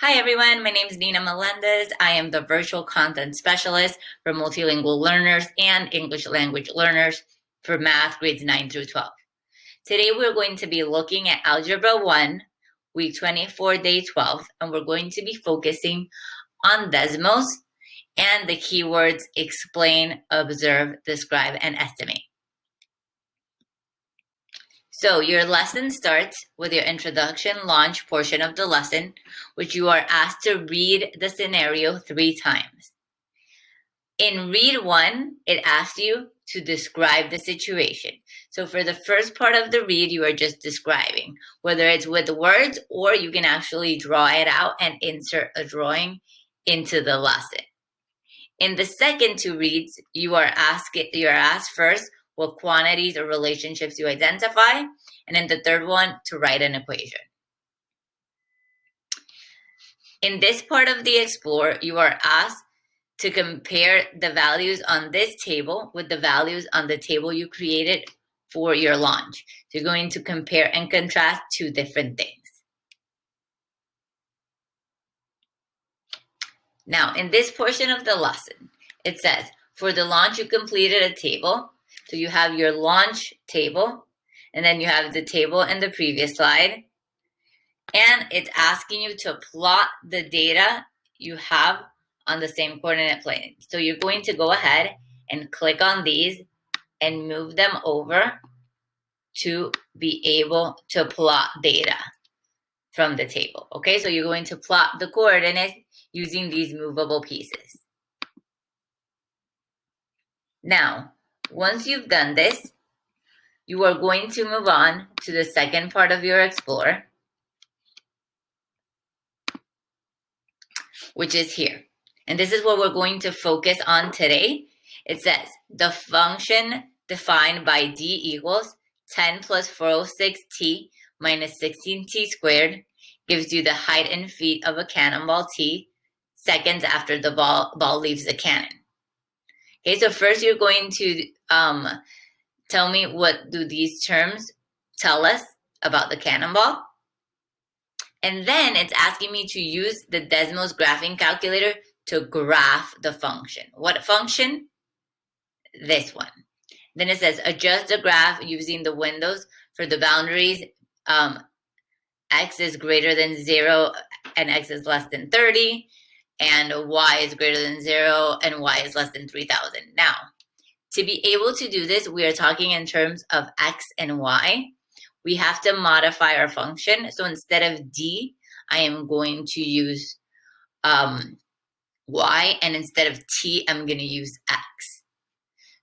Hi everyone, my name is Nina Melendez. I am the Virtual Content Specialist for multilingual learners and English language learners for math grades 9 through 12. Today we're going to be looking at Algebra 1, week 24, day 12, and we're going to be focusing on Desmos and the keywords explain, observe, describe, and estimate. So your lesson starts with your introduction launch portion of the lesson, which you are asked to read the scenario 3 times. In read 1, it asks you to describe the situation. So for the first part of the read, you are just describing, whether it's with words or you can actually draw it out and insert a drawing into the lesson. In the second 2 reads, you are asked first what quantities or relationships you identify, and in the third one, to write an equation. In this part of the Explore, you are asked to compare the values on this table with the values on the table you created for your launch. So you're going to compare and contrast 2 different things. Now, in this portion of the lesson, it says, for the launch, you completed a table. So you have your launch table, and then you have the table in the previous slide. And it's asking you to plot the data you have on the same coordinate plane. So you're going to go ahead and click on these and move them over to be able to plot data from the table. Okay, so you're going to plot the coordinates using these movable pieces. Now, once you've done this, you are going to move on to the second part of your Explore, which is here. And this is what we're going to focus on today. It says, the function defined by d equals 10 plus 406t minus 16t squared gives you the height in feet of a cannonball t seconds after the ball leaves the cannon. Okay, so first you're going to tell me what do these terms tell us about the cannonball. And then it's asking me to use the Desmos graphing calculator to graph the function. What function? This one. Then it says adjust the graph using the windows for the boundaries. X is greater than 0 and X is less than 30. And Y is greater than 0 and Y is less than 3,000. Now, to be able to do this, we are talking in terms of X and Y. We have to modify our function. So instead of D, I am going to use Y, and instead of T, I'm going to use X.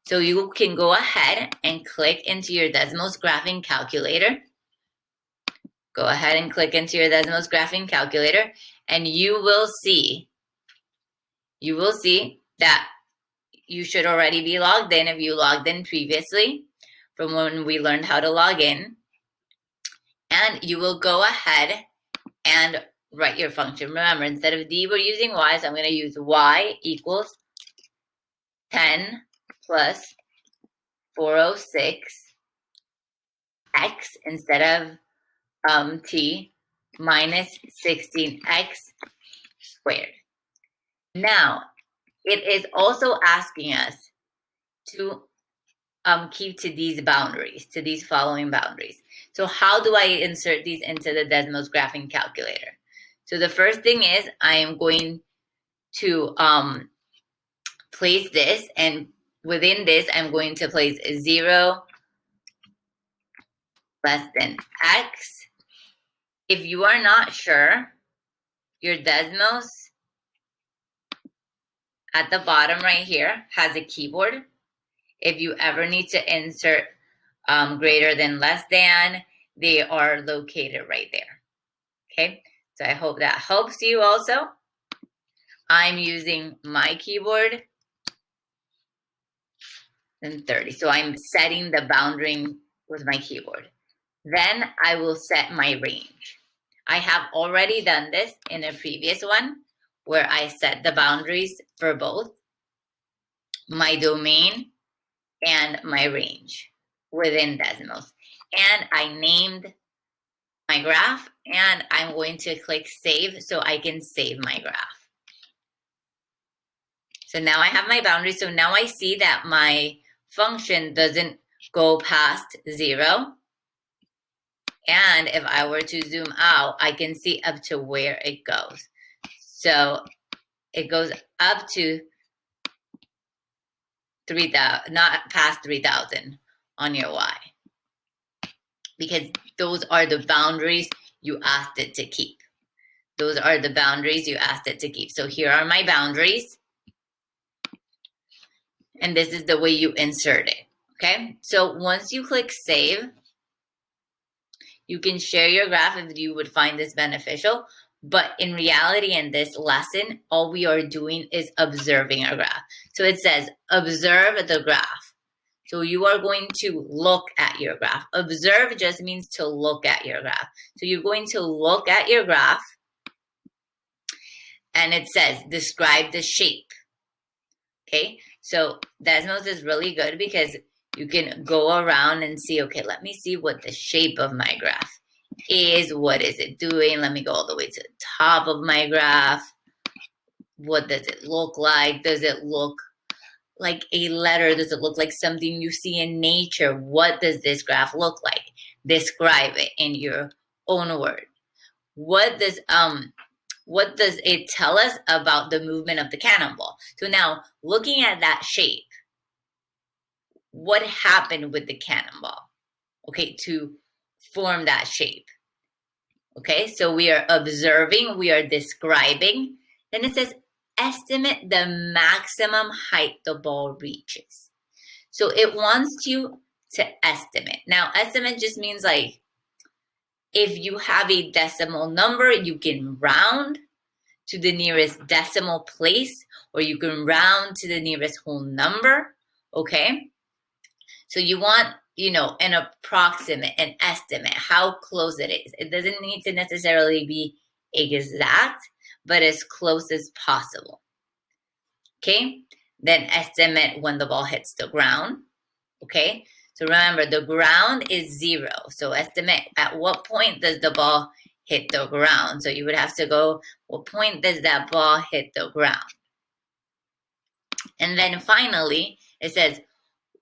So you can go ahead and click into your Desmos graphing calculator. Go ahead and click into your Desmos graphing calculator, and you will see that you should already be logged in if you logged in previously from when we learned how to log in. And you will go ahead and write your function. Remember, instead of D, we're using Y, so I'm going to use Y equals 10 plus 406 X instead of T minus 16X squared. Now, it is also asking us to keep to these boundaries, to these following boundaries. So how do I insert these into the Desmos graphing calculator? So the first thing is I am going to place this, and within this I'm going to place 0 less than X. If you are not sure, your Desmos at the bottom right here has a keyboard. If you ever need to insert greater than, less than, they are located right there. Okay, so I hope that helps you also. I'm using my keyboard and 30. So I'm setting the boundary with my keyboard. Then I will set my range. I have already done this in a previous one where I set the boundaries for both my domain and my range within Desmos. And I named my graph, and I'm going to click save so I can save my graph. So now I have my boundary. So now I see that my function doesn't go past 0. And if I were to zoom out, I can see up to where it goes. So it goes up to 3,000, not past 3,000 on your Y. Because those are the boundaries you asked it to keep. Those are the boundaries you asked it to keep. So here are my boundaries. And this is the way you insert it. Okay? So once you click save, you can share your graph if you would find this beneficial. But in reality, in this lesson, all we are doing is observing our graph. So it says, observe the graph. So you are going to look at your graph. Observe just means to look at your graph. So you're going to look at your graph, and it says, describe the shape. Okay, so Desmos is really good because you can go around and see, okay, let me see what the shape of my graph is. What is it doing? Let me go all the way to the top of my graph. What does it look like? Does it look like a letter? Does it look like something you see in nature? What does this graph look like? Describe it in your own word. What does it tell us about the movement of the cannonball? So now, looking at that shape, what happened with the cannonball, okay, to form that shape? Okay, so we are observing, we are describing. Then it says, estimate the maximum height the ball reaches. So it wants you to estimate. Now, estimate just means like, if you have a decimal number, you can round to the nearest decimal place, or you can round to the nearest whole number, okay? So you want, an approximate, an estimate, how close it is. It doesn't need to necessarily be exact, but as close as possible, okay? Then estimate when the ball hits the ground, okay? So remember, the ground is 0. So estimate at what point does the ball hit the ground. So you would have to go, what point does that ball hit the ground? And then finally, it says,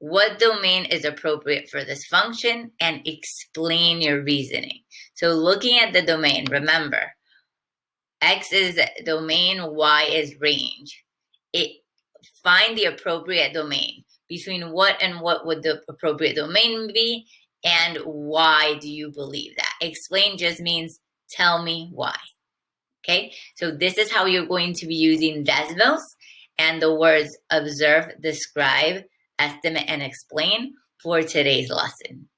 what domain is appropriate for this function, and explain your reasoning. So looking at the domain, remember, X is domain, Y is range. Find the appropriate domain. Between what and what would the appropriate domain be, and why do you believe that? Explain just means tell me why. Okay, so this is how you're going to be using Desmos and the words observe, describe, estimate, and explain for today's lesson.